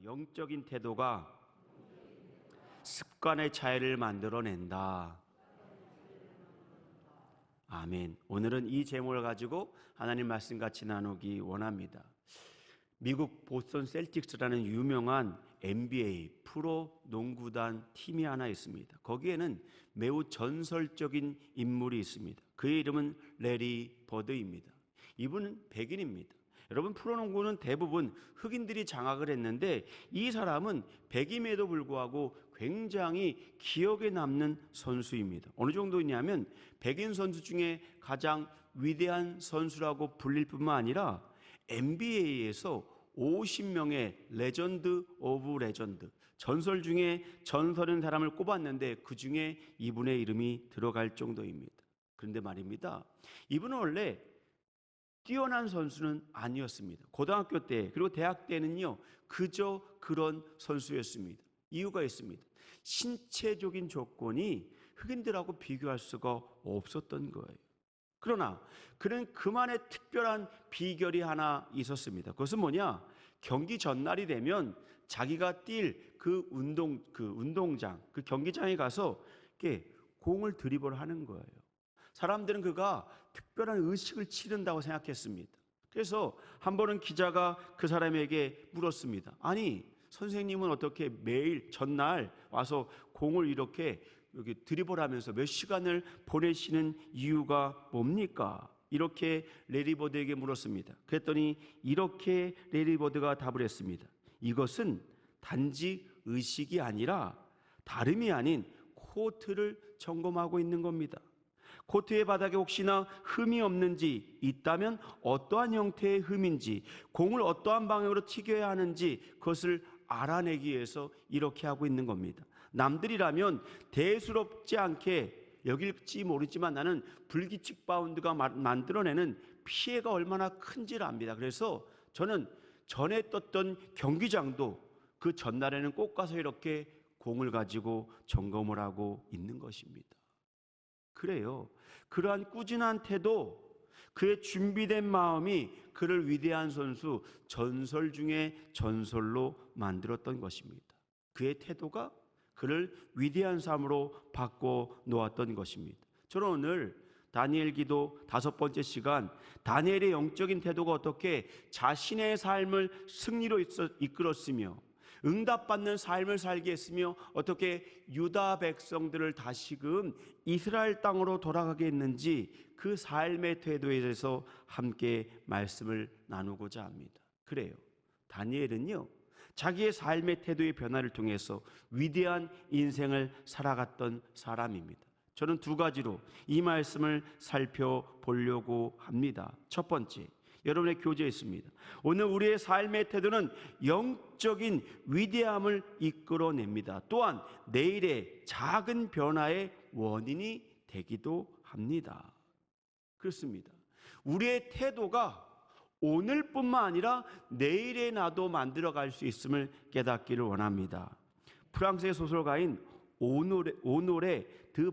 영적인 태도가 습관의 차이를 만들어낸다. 아멘. 오늘은 이 제목을 가지고 하나님 말씀 같이 나누기 원합니다. 미국 보스턴 셀틱스라는 유명한 NBA 프로 농구단 팀이 하나 있습니다. 거기에는 매우 전설적인 인물이 있습니다. 그의 이름은 레리 버드입니다. 이분은 백인입니다. 여러분, 프로농구는 대부분 흑인들이 장악을 했는데 이 사람은 백임에도 불구하고 굉장히 기억에 남는 선수입니다. 어느 정도냐면 백인 선수 중에 가장 위대한 선수라고 불릴 뿐만 아니라 NBA에서 50명의 레전드 오브 레전드, 전설 중에 전설인 사람을 꼽았는데 그 중에 이분의 이름이 들어갈 정도입니다. 그런데 말입니다, 이분은 원래 뛰어난 선수는 아니었습니다. 고등학교 때 그리고 대학 때는요 그저 그런 선수였습니다. 이유가 있습니다. 신체적인 조건이 흑인들하고 비교할 수가 없었던 거예요. 그러나 그는 그만의 특별한 비결이 하나 있었습니다. 그것은 뭐냐? 경기 전날이 되면 자기가 뛸 그 운동장, 그 경기장에 가서 이렇게 공을 드리블 하는 거예요. 사람들은 그가 특별한 의식을 치른다고 생각했습니다. 그래서 한 번은 기자가 그 사람에게 물었습니다. 아니, 선생님은 어떻게 매일 전날 와서 공을 이렇게 여기 드리블하면서 몇 시간을 보내시는 이유가 뭡니까? 이렇게 레리 버드에게 물었습니다. 그랬더니 이렇게 레리 버드가 답을 했습니다. 이것은 단지 의식이 아니라 다름이 아닌 코트를 점검하고 있는 겁니다. 코트의 바닥에 혹시나 흠이 없는지, 있다면 어떠한 형태의 흠인지, 공을 어떠한 방향으로 튀겨야 하는지 그것을 알아내기 위해서 이렇게 하고 있는 겁니다. 남들이라면 대수롭지 않게 여길지 모르지만 나는 불규칙 바운드가 만들어내는 피해가 얼마나 큰지를 압니다. 그래서 저는 전에 떴던 경기장도 그 전날에는 꼭 가서 이렇게 공을 가지고 점검을 하고 있는 것입니다. 그래요. 그러한 꾸준한 태도, 그의 준비된 마음이 그를 위대한 선수, 전설 중에 전설로 만들었던 것입니다. 그의 태도가 그를 위대한 삶으로 바꿔 놓았던 것입니다. 저는 오늘 다니엘 기도 5번째 시간, 다니엘의 영적인 태도가 어떻게 자신의 삶을 승리로 이끌었으며 응답받는 삶을 살게 했으며 어떻게 유다 백성들을 다시금 이스라엘 땅으로 돌아가게 했는지 그 삶의 태도에 대해서 함께 말씀을 나누고자 합니다. 그래요, 다니엘은요 자기의 삶의 태도의 변화를 통해서 위대한 인생을 살아갔던 사람입니다. 저는 두 가지로 이 말씀을 살펴보려고 합니다. 첫 번째, 여러분의 교재에 있습니다. 오늘 우리의 삶의 태도는 영적인 위대함을 이끌어냅니다. 또한 내일의 작은 변화의 원인이 되기도 합니다. 그렇습니다. 우리의 태도가 오늘뿐만 아니라 내일의 나도 만들어갈 수 있음을 깨닫기를 원합니다. 프랑스의 소설가인 오노레 드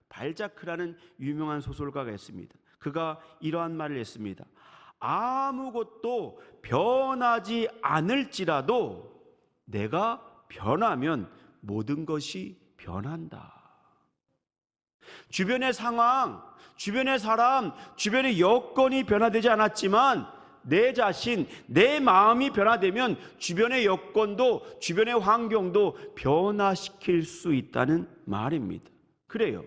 발자크라는 유명한 소설가가 있습니다. 그가 이러한 말을 했습니다. 아무것도 변하지 않을지라도 내가 변하면 모든 것이 변한다. 주변의 상황, 주변의 사람, 주변의 여건이 변화되지 않았지만 내 자신, 내 마음이 변화되면 주변의 여건도, 주변의 환경도 변화시킬 수 있다는 말입니다. 그래요,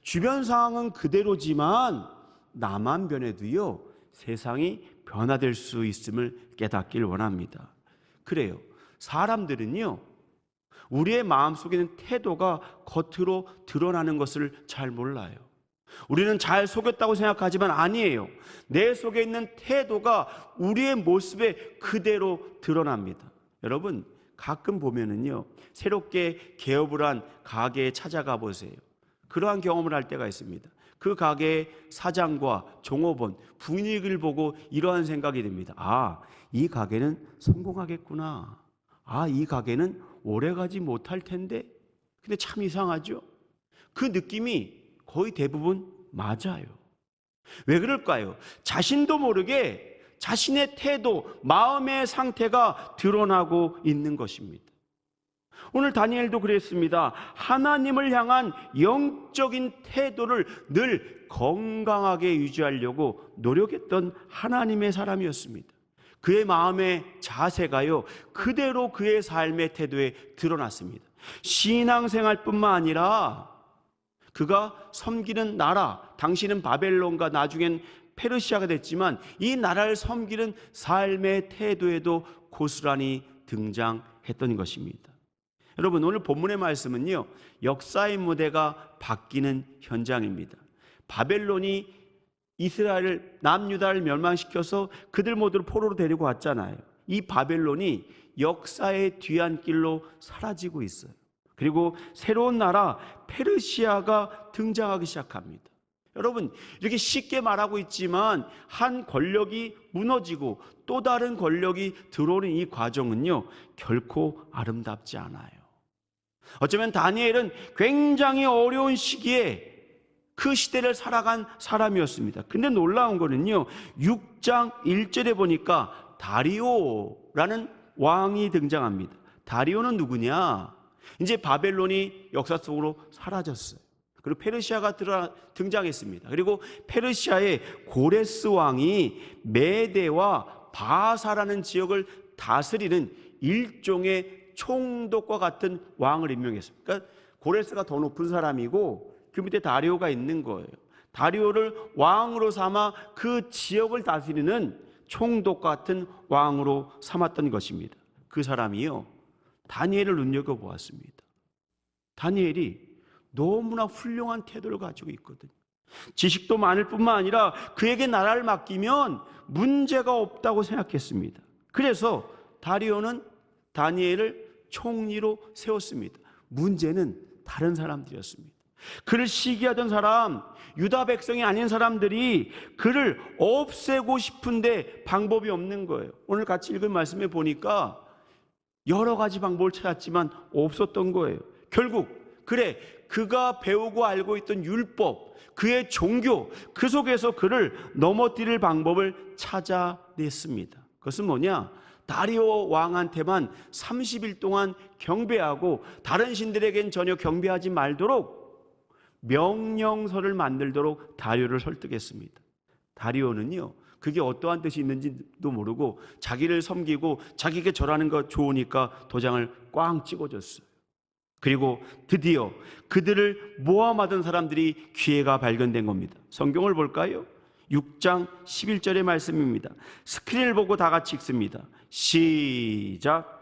주변 상황은 그대로지만 나만 변해도요 세상이 변화될 수 있음을 깨닫기를 원합니다. 그래요, 사람들은요 우리의 마음속에 있는 태도가 겉으로 드러나는 것을 잘 몰라요. 우리는 잘 속였다고 생각하지만 아니에요. 내 속에 있는 태도가 우리의 모습에 그대로 드러납니다. 여러분, 가끔 보면은요 새롭게 개업을 한 가게에 찾아가 보세요. 그러한 경험을 할 때가 있습니다. 그 가게의 사장과 종업원 분위기를 보고 이러한 생각이 듭니다. 아, 이 가게는 성공하겠구나. 아, 이 가게는 오래가지 못할 텐데. 근데 참 이상하죠? 그 느낌이 거의 대부분 맞아요. 왜 그럴까요? 자신도 모르게 자신의 태도, 마음의 상태가 드러나고 있는 것입니다. 오늘 다니엘도 그랬습니다. 하나님을 향한 영적인 태도를 늘 건강하게 유지하려고 노력했던 하나님의 사람이었습니다. 그의 마음의 자세가요, 그대로 그의 삶의 태도에 드러났습니다. 신앙생활뿐만 아니라 그가 섬기는 나라, 당시는 바벨론과 나중엔 페르시아가 됐지만 이 나라를 섬기는 삶의 태도에도 고스란히 등장했던 것입니다. 여러분, 오늘 본문의 말씀은요, 역사의 무대가 바뀌는 현장입니다. 바벨론이 이스라엘을, 남유다를 멸망시켜서 그들 모두를 포로로 데리고 왔잖아요. 이 바벨론이 역사의 뒤안길로 사라지고 있어요. 그리고 새로운 나라 페르시아가 등장하기 시작합니다. 여러분, 이렇게 쉽게 말하고 있지만 한 권력이 무너지고 또 다른 권력이 들어오는 이 과정은요, 결코 아름답지 않아요. 어쩌면 다니엘은 굉장히 어려운 시기에 그 시대를 살아간 사람이었습니다. 근데 놀라운 거는요, 6장 1절에 보니까 다리오라는 왕이 등장합니다. 다리오는 누구냐? 이제 바벨론이 역사 속으로 사라졌어요. 그리고 페르시아가 등장했습니다. 그리고 페르시아의 고레스 왕이 메대와 바사라는 지역을 다스리는 일종의 총독과 같은 왕을 임명했습니다. 그러니까 고레스가 더 높은 사람이고 그 밑에 다리오가 있는 거예요. 다리오를 왕으로 삼아 그 지역을 다스리는 총독 같은 왕으로 삼았던 것입니다. 그 사람이요, 다니엘을 눈여겨보았습니다. 다니엘이 너무나 훌륭한 태도를 가지고 있거든요. 지식도 많을 뿐만 아니라 그에게 나라를 맡기면 문제가 없다고 생각했습니다. 그래서 다리오는 다니엘을 총리로 세웠습니다. 문제는 다른 사람들이었습니다. 그를 시기하던 사람, 유다 백성이 아닌 사람들이 그를 없애고 싶은데 방법이 없는 거예요. 오늘 같이 읽은 말씀에 보니까 여러 가지 방법을 찾았지만 없었던 거예요. 결국 그래, 그가 배우고 알고 있던 율법, 그의 종교, 그 속에서 그를 넘어뜨릴 방법을 찾아냈습니다. 그것은 뭐냐? 다리오 왕한테만 30일 동안 경배하고 다른 신들에겐 전혀 경배하지 말도록 명령서를 만들도록 다리오를 설득했습니다. 다리오는요, 그게 어떠한 뜻이 있는지도 모르고 자기를 섬기고 자기에게 절하는 거 좋으니까 도장을 꽝 찍어줬어요. 그리고 드디어 그들을 모함하던 사람들이 기회가 발견된 겁니다. 성경을 볼까요? 6장 11절의 말씀입니다. 스크린을 보고 다 같이 읽습니다. 시작.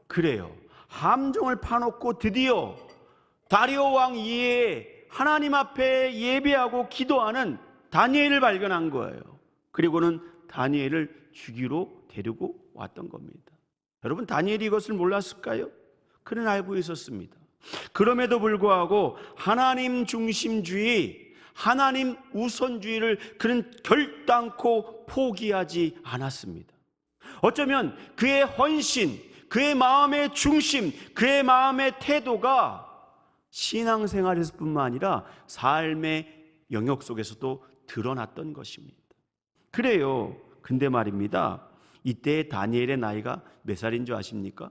그래요. 함정을 파놓고 드디어 다리오 왕 이에 하나님 앞에 예배하고 기도하는 다니엘을 발견한 거예요. 그리고는 다니엘을 죽이러 데리고 왔던 겁니다. 여러분, 다니엘이 이것을 몰랐을까요? 그는 알고 있었습니다. 그럼에도 불구하고 하나님 중심주의, 하나님 우선주의를 그는 결단코 포기하지 않았습니다. 어쩌면 그의 헌신, 그의 마음의 중심, 그의 마음의 태도가 신앙생활에서뿐만 아니라 삶의 영역 속에서도 드러났던 것입니다. 그래요. 근데 말입니다, 이때 다니엘의 나이가 몇 살인 줄 아십니까?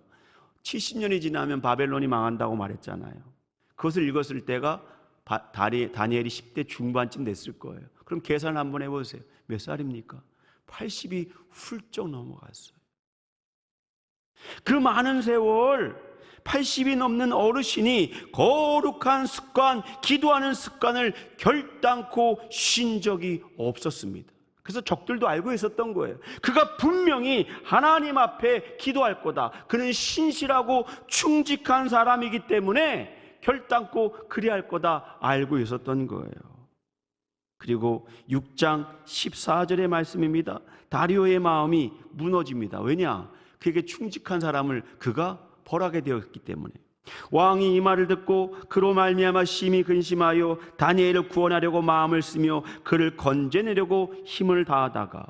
70년이 지나면 바벨론이 망한다고 말했잖아요. 그것을 읽었을 때가 다니엘이 10대 중반쯤 됐을 거예요. 그럼 계산 한번 해보세요. 몇 살입니까? 80이 훌쩍 넘어갔어요. 그 많은 세월 80이 넘는 어르신이 거룩한 습관, 기도하는 습관을 결단코 쉰 적이 없었습니다. 그래서 적들도 알고 있었던 거예요. 그가 분명히 하나님 앞에 기도할 거다. 그는 신실하고 충직한 사람이기 때문에 결단코 그리할 거다 알고 있었던 거예요. 그리고 6장 14절의 말씀입니다. 다리오의 마음이 무너집니다. 왜냐? 그에게 충직한 사람을 그가 벌하게 되었기 때문에. 왕이 이 말을 듣고 그로 말미암아 심히 근심하여 다니엘을 구원하려고 마음을 쓰며 그를 건져내려고 힘을 다하다가.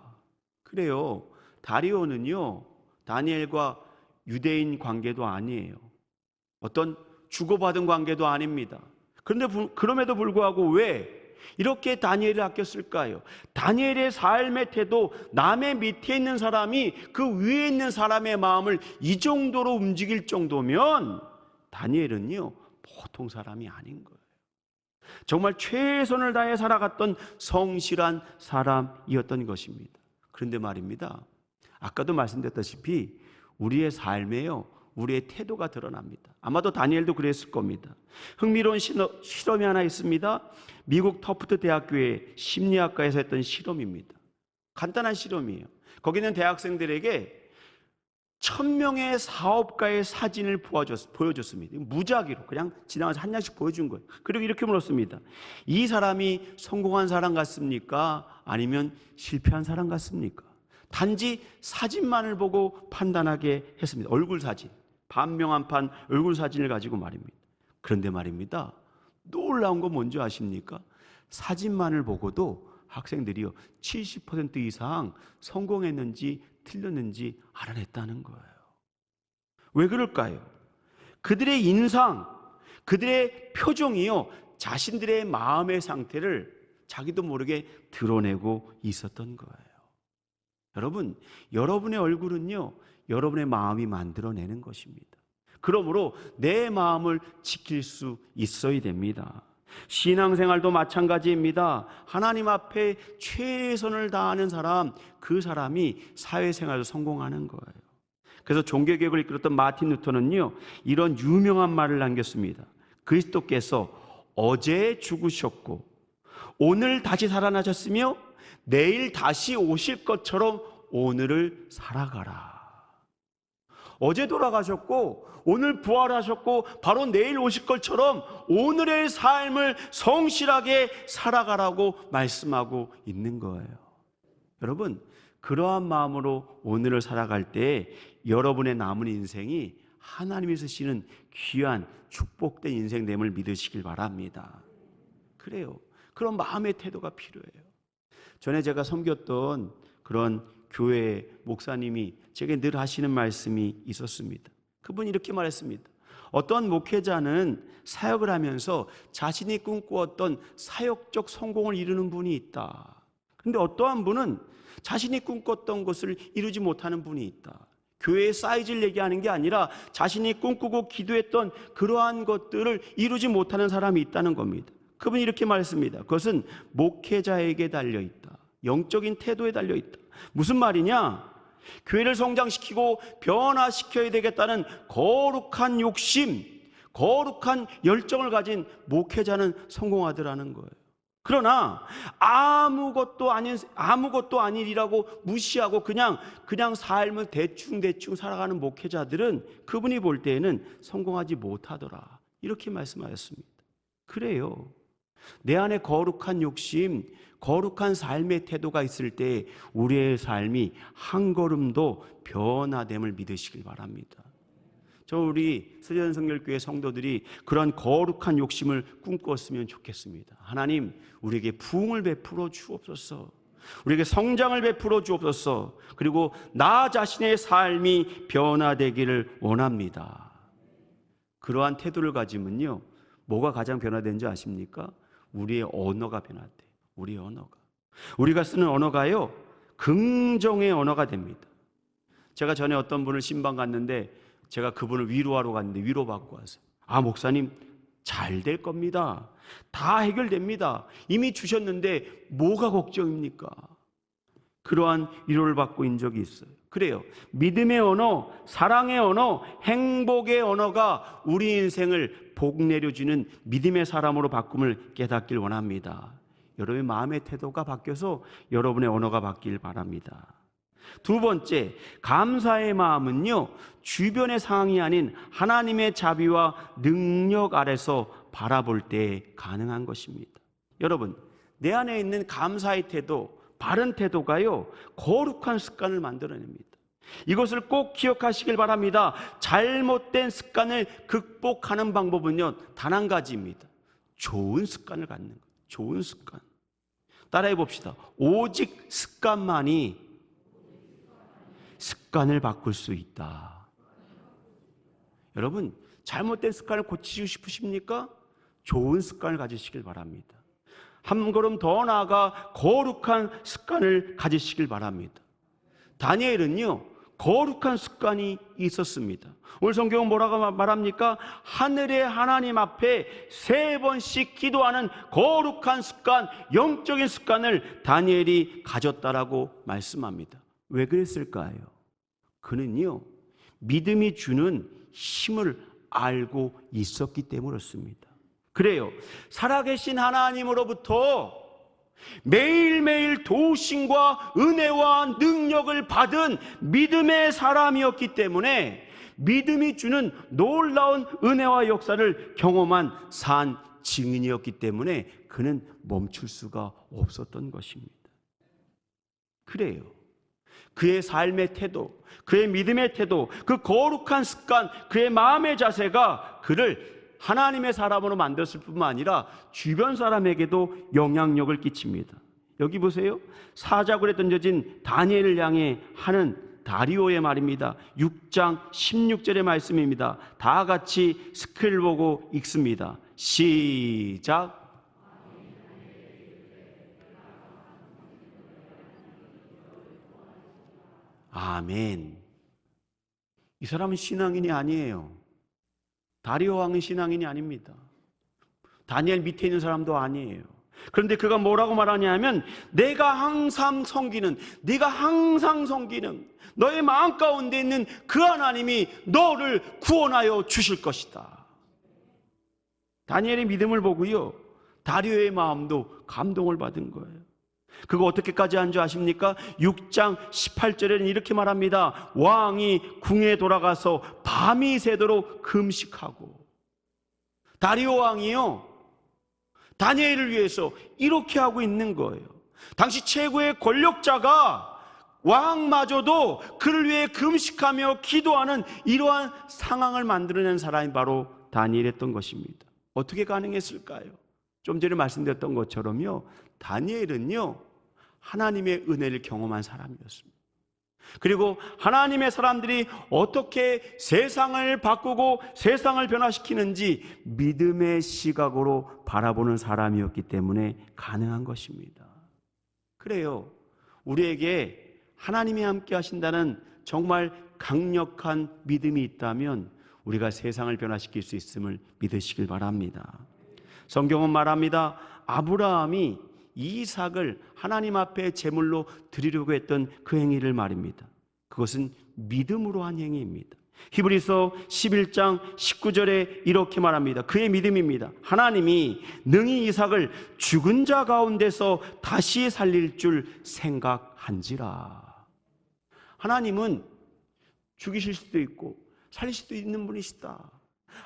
그래요, 다리오는요, 다니엘과 유대인 관계도 아니에요. 어떤 주고받은 관계도 아닙니다. 그런데 그럼에도 불구하고 왜 이렇게 다니엘을 아꼈을까요? 다니엘의 삶의 태도, 남의 밑에 있는 사람이 그 위에 있는 사람의 마음을 이 정도로 움직일 정도면 다니엘은요, 보통 사람이 아닌 거예요. 정말 최선을 다해 살아갔던 성실한 사람이었던 것입니다. 그런데 말입니다, 아까도 말씀드렸다시피 우리의 삶에요, 우리의 태도가 드러납니다. 아마도 다니엘도 그랬을 겁니다. 흥미로운 실험이 하나 있습니다. 미국 터프트 대학교의 심리학과에서 했던 실험입니다. 간단한 실험이에요. 거기는 대학생들에게 1000명의 사업가의 사진을 보여줬습니다. 무작위로 그냥 지나가서 한 장씩 보여준 거예요. 그리고 이렇게 물었습니다. 이 사람이 성공한 사람 같습니까? 아니면 실패한 사람 같습니까? 단지 사진만을 보고 판단하게 했습니다. 얼굴 사진, 반명 한 판 얼굴 사진을 가지고 말입니다. 그런데 말입니다, 놀라운 거 뭔지 아십니까? 사진만을 보고도 학생들이요 70% 이상 성공했는지 틀렸는지 알아냈다는 거예요. 왜 그럴까요? 그들의 인상, 그들의 표정이요 자신들의 마음의 상태를 자기도 모르게 드러내고 있었던 거예요. 여러분, 여러분의 얼굴은요 여러분의 마음이 만들어내는 것입니다. 그러므로 내 마음을 지킬 수 있어야 됩니다. 신앙생활도 마찬가지입니다. 하나님 앞에 최선을 다하는 사람, 그 사람이 사회생활도 성공하는 거예요. 그래서 종교개혁을 이끌었던 마틴 루터는요 이런 유명한 말을 남겼습니다. 그리스도께서 어제 죽으셨고 오늘 다시 살아나셨으며 내일 다시 오실 것처럼 오늘을 살아가라. 어제 돌아가셨고 오늘 부활하셨고 바로 내일 오실 것처럼 오늘의 삶을 성실하게 살아가라고 말씀하고 있는 거예요. 여러분, 그러한 마음으로 오늘을 살아갈 때 여러분의 남은 인생이 하나님이 쓰시는 귀한 축복된 인생됨을 믿으시길 바랍니다. 그래요. 그런 마음의 태도가 필요해요. 전에 제가 섬겼던 그런 교회 목사님이 제게 늘 하시는 말씀이 있었습니다. 그분이 이렇게 말했습니다. 어떤 목회자는 사역을 하면서 자신이 꿈꾸었던 사역적 성공을 이루는 분이 있다. 그런데 어떠한 분은 자신이 꿈꿨던 것을 이루지 못하는 분이 있다. 교회의 사이즈를 얘기하는 게 아니라 자신이 꿈꾸고 기도했던 그러한 것들을 이루지 못하는 사람이 있다는 겁니다. 그분이 이렇게 말했습니다. 그것은 목회자에게 달려있다. 영적인 태도에 달려있다. 무슨 말이냐? 교회를 성장시키고 변화시켜야 되겠다는 거룩한 욕심, 거룩한 열정을 가진 목회자는 성공하더라는 거예요. 그러나 아무것도 아니라고 무시하고 그냥 삶을 대충 살아가는 목회자들은 그분이 볼 때에는 성공하지 못하더라. 이렇게 말씀하셨습니다. 그래요. 내 안에 거룩한 욕심, 거룩한 삶의 태도가 있을 때 우리의 삶이 한 걸음도 변화됨을 믿으시길 바랍니다. 우리 서재전성결교회 성도들이 그런 거룩한 욕심을 꿈꿨으면 좋겠습니다. 하나님, 우리에게 부흥을 베풀어 주옵소서. 우리에게 성장을 베풀어 주옵소서. 그리고 나 자신의 삶이 변화되기를 원합니다. 그러한 태도를 가지면요, 뭐가 가장 변화되는지 아십니까? 우리의 언어가 변화돼요. 우리의 언어가. 우리가 쓰는 언어가요, 긍정의 언어가 됩니다. 제가 전에 어떤 분을 신방 갔는데 제가 그분을 위로하러 갔는데 위로받고 와서 목사님 잘 될 겁니다. 다 해결됩니다. 이미 주셨는데 뭐가 걱정입니까? 그러한 위로를 받고 인 적이 있어요. 그래요. 믿음의 언어, 사랑의 언어, 행복의 언어가 우리 인생을 복 내려주는 믿음의 사람으로 바꿈을 깨닫길 원합니다. 여러분의 마음의 태도가 바뀌어서 여러분의 언어가 바뀌길 바랍니다. 두 번째, 감사의 마음은요, 주변의 상황이 아닌 하나님의 자비와 능력 아래서 바라볼 때 가능한 것입니다. 여러분, 내 안에 있는 감사의 태도, 바른 태도가요, 거룩한 습관을 만들어냅니다. 이것을 꼭 기억하시길 바랍니다. 잘못된 습관을 극복하는 방법은요, 단 한 가지입니다. 좋은 습관을 갖는 거예요. 좋은 습관. 따라해 봅시다. 오직 습관만이 습관을 바꿀 수 있다. 여러분, 잘못된 습관을 고치고 싶으십니까? 좋은 습관을 가지시길 바랍니다. 한 걸음 더 나아가 거룩한 습관을 가지시길 바랍니다. 다니엘은요, 거룩한 습관이 있었습니다. 오늘 성경은 뭐라고 말합니까? 하늘의 하나님 앞에 3번씩 기도하는 거룩한 습관, 영적인 습관을 다니엘이 가졌다라고 말씀합니다. 왜 그랬을까요? 그는요, 믿음이 주는 힘을 알고 있었기 때문이었습니다. 그래요, 살아계신 하나님으로부터 매일매일 도우심과 은혜와 능력을 받은 믿음의 사람이었기 때문에 믿음이 주는 놀라운 은혜와 역사를 경험한 산 증인이었기 때문에 그는 멈출 수가 없었던 것입니다. 그래요, 그의 삶의 태도, 그의 믿음의 태도, 그 거룩한 습관, 그의 마음의 자세가 그를 하나님의 사람으로 만들었을 뿐만 아니라 주변 사람에게도 영향력을 끼칩니다. 여기 보세요, 사자굴에 던져진 다니엘을 향해 하는 다리오의 말입니다. 6장 16절의 말씀입니다. 다 같이 스크린 보고 읽습니다. 시작. 아멘. 이 사람은 신앙인이 아니에요. 다리오 왕은 신앙인이 아닙니다. 다니엘 밑에 있는 사람도 아니에요. 그런데 그가 뭐라고 말하냐면, 내가 항상 섬기는, 네가 항상 섬기는 너의 마음 가운데 있는 그 하나님이 너를 구원하여 주실 것이다. 다니엘의 믿음을 보고요, 다리오의 마음도 감동을 받은 거예요. 그거 어떻게까지 한 줄 아십니까? 6장 18절에는 이렇게 말합니다. 왕이 궁에 돌아가서 밤이 새도록 금식하고. 다리오 왕이요, 다니엘을 위해서 이렇게 하고 있는 거예요. 당시 최고의 권력자가 왕마저도 그를 위해 금식하며 기도하는 이러한 상황을 만들어낸 사람이 바로 다니엘이었던 것입니다. 어떻게 가능했을까요? 좀 전에 말씀드렸던 것처럼요, 다니엘은요, 하나님의 은혜를 경험한 사람이었습니다. 그리고 하나님의 사람들이 어떻게 세상을 바꾸고 세상을 변화시키는지 믿음의 시각으로 바라보는 사람이었기 때문에 가능한 것입니다. 그래요, 우리에게 하나님이 함께 하신다는 정말 강력한 믿음이 있다면 우리가 세상을 변화시킬 수 있음을 믿으시길 바랍니다. 성경은 말합니다. 아브라함이 이삭을 하나님 앞에 제물로 드리려고 했던 그 행위를 말입니다. 그것은 믿음으로 한 행위입니다. 히브리서 11장 19절에 이렇게 말합니다. 그의 믿음입니다. 하나님이 능히 이삭을 죽은 자 가운데서 다시 살릴 줄 생각한지라. 하나님은 죽이실 수도 있고 살릴 수도 있는 분이시다.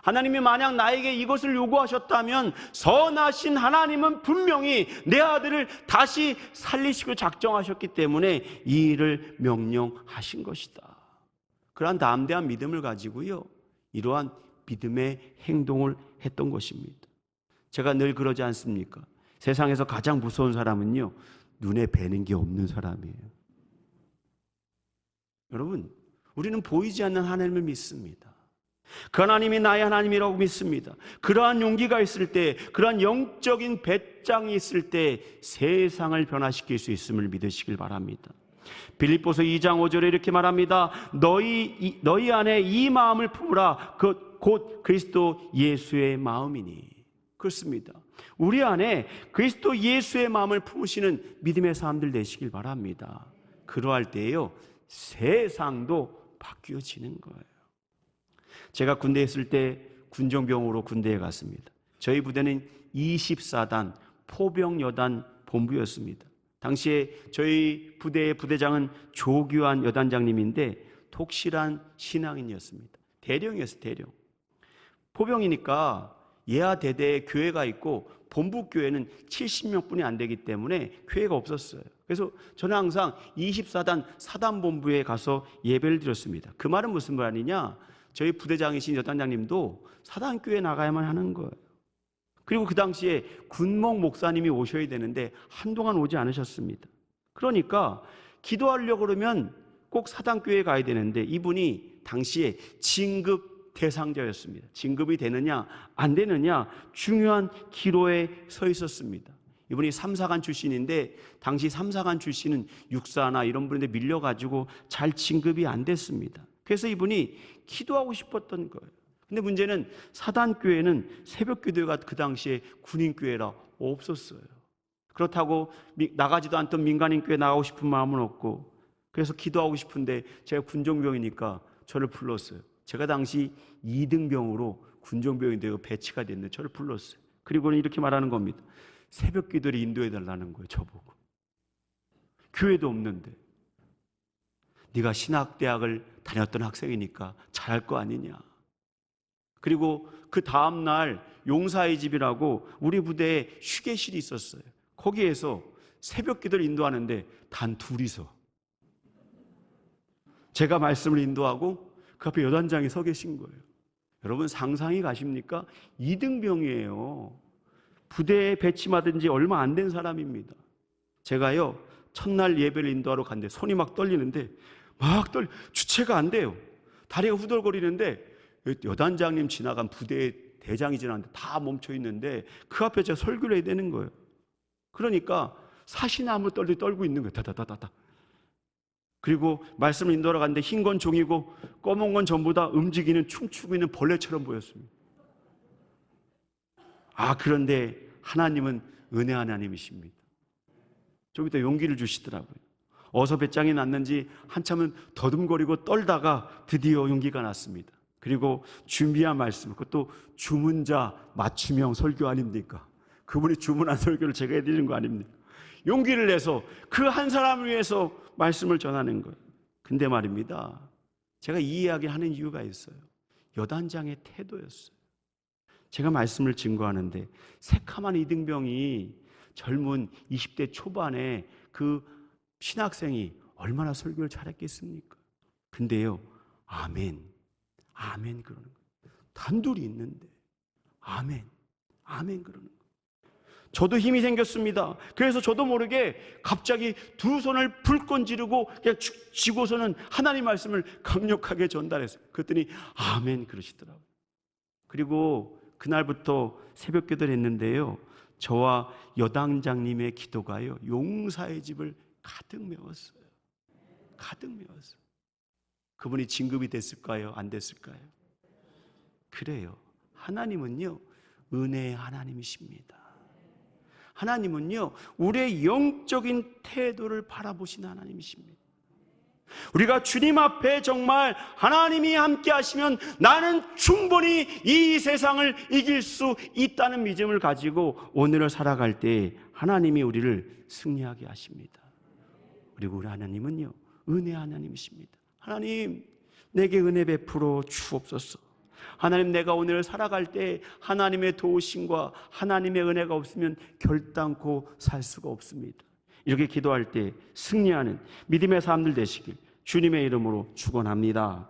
하나님이 만약 나에게 이것을 요구하셨다면 선하신 하나님은 분명히 내 아들을 다시 살리시고 작정하셨기 때문에 이 일을 명령하신 것이다. 그러한 담대한 믿음을 가지고요, 이러한 믿음의 행동을 했던 것입니다. 제가 늘 그러지 않습니까? 세상에서 가장 무서운 사람은요, 눈에 뵈는 게 없는 사람이에요. 여러분, 우리는 보이지 않는 하나님을 믿습니다. 그 하나님이 나의 하나님이라고 믿습니다. 그러한 용기가 있을 때, 그러한 영적인 배짱이 있을 때 세상을 변화시킬 수 있음을 믿으시길 바랍니다. 빌립보서 2장 5절에 이렇게 말합니다. 너희 안에 이 마음을 품으라. 곧 그리스도 예수의 마음이니. 그렇습니다. 우리 안에 그리스도 예수의 마음을 품으시는 믿음의 사람들 되시길 바랍니다. 그러할 때에요, 세상도 바뀌어지는 거예요. 제가 군대에 있을 때 군정병으로 군대에 갔습니다. 저희 부대는 24단 포병여단 본부였습니다. 당시에 저희 부대의 부대장은 조규환 여단장님인데 독실한 신앙인이었습니다. 대령이었어요, 대령. 포병이니까 예하 대대에 교회가 있고 본부 교회는 70명뿐이 안 되기 때문에 교회가 없었어요. 그래서 저는 항상 24단 사단본부에 가서 예배를 드렸습니다. 그 말은 무슨 말이냐? 저희 부대장이신 여단장님도 사단교회 나가야만 하는 거예요. 그리고 그 당시에 군목 목사님이 오셔야 되는데 한동안 오지 않으셨습니다. 그러니까 기도하려고 그러면 꼭 사단교회에 가야 되는데 이분이 당시에 진급 대상자였습니다. 진급이 되느냐 안 되느냐 중요한 기로에 서 있었습니다. 이분이 삼사관 출신인데 당시 삼사관 출신은 육사나 이런 분인데 밀려가지고 잘 진급이 안 됐습니다. 그래서 이분이 기도하고 싶었던 거예요. 근데 문제는 사단교회는 새벽기도회가 그 당시에 군인교회라 없었어요. 그렇다고 나가지도 않던 민간인교회 나가고 싶은 마음은 없고, 그래서 기도하고 싶은데 제가 군종병이니까 저를 불렀어요. 제가 당시 2등병으로 군종병이 되고 배치가 됐는데 저를 불렀어요. 그리고는 이렇게 말하는 겁니다. 새벽 기도를 인도해 달라는 거예요. 저보고. 교회도 없는데 네가 신학대학을 다녔던 학생이니까 잘할 거 아니냐. 그리고 그 다음날 용사의 집이라고 우리 부대에 휴게실이 있었어요. 거기에서 새벽 기도를 인도하는데 단 둘이서 제가 말씀을 인도하고 그 앞에 여단장이 서 계신 거예요. 여러분 상상이 가십니까? 2등병이에요. 부대에 배치받은 지 얼마 안 된 사람입니다. 제가요 첫날 예배를 인도하러 갔는데 손이 막 떨리는데 주체가 안 돼요. 다리가 후덜거리는데 여단장님 지나간 부대 대장이 지나는데 다 멈춰 있는데 그 앞에 제가 설교를 해야 되는 거예요. 그러니까 사시나무 떨고 있는 거예요. 다다다다다. 그리고 말씀을 인도하러 갔는데 흰 건 종이고 검은 건 전부 다 움직이는 춤추고 있는 벌레처럼 보였습니다. 그런데 하나님은 은혜 하나님이십니다. 좀 이따 용기를 주시더라고요. 어서 배짱이 났는지 한참은 더듬거리고 떨다가 드디어 용기가 났습니다. 그리고 준비한 말씀, 그것도 주문자 맞춤형 설교 아닙니까? 그분이 주문한 설교를 제가 해드리는 거 아닙니까? 용기를 내서 그 한 사람을 위해서 말씀을 전하는 거예요. 근데 말입니다, 제가 이 이야기를 하는 이유가 있어요. 여단장의 태도였어요. 제가 말씀을 증거하는데 새카만 이등병이 젊은 20대 초반에 그 신학생이 얼마나 설교를 잘했겠습니까? 근데요, 아멘 그러는 거예요. 단둘이 있는데 아멘 그러는 거예요. 저도 힘이 생겼습니다. 그래서 저도 모르게 갑자기 두 손을 불끈 지르고 그냥 쥐고서는 하나님 말씀을 강력하게 전달했어요. 그랬더니 아멘 그러시더라고요. 그리고 그날부터 새벽 기도를 했는데요, 저와 여당장님의 기도가요 용사의 집을 가득 메웠어요. 그분이 진급이 됐을까요? 안 됐을까요? 그래요. 하나님은요 은혜의 하나님이십니다. 하나님은요 우리의 영적인 태도를 바라보시는 하나님이십니다. 우리가 주님 앞에 정말 하나님이 함께 하시면 나는 충분히 이 세상을 이길 수 있다는 믿음을 가지고 오늘을 살아갈 때 하나님이 우리를 승리하게 하십니다. 그리고 우리 하나님은요 은혜 하나님이십니다. 하나님 내게 은혜 베풀어 주옵소서. 하나님, 내가 오늘 살아갈 때 하나님의 도우심과 하나님의 은혜가 없으면 결단코 살 수가 없습니다. 이렇게 기도할 때 승리하는 믿음의 사람들 되시길 주님의 이름으로 축원합니다.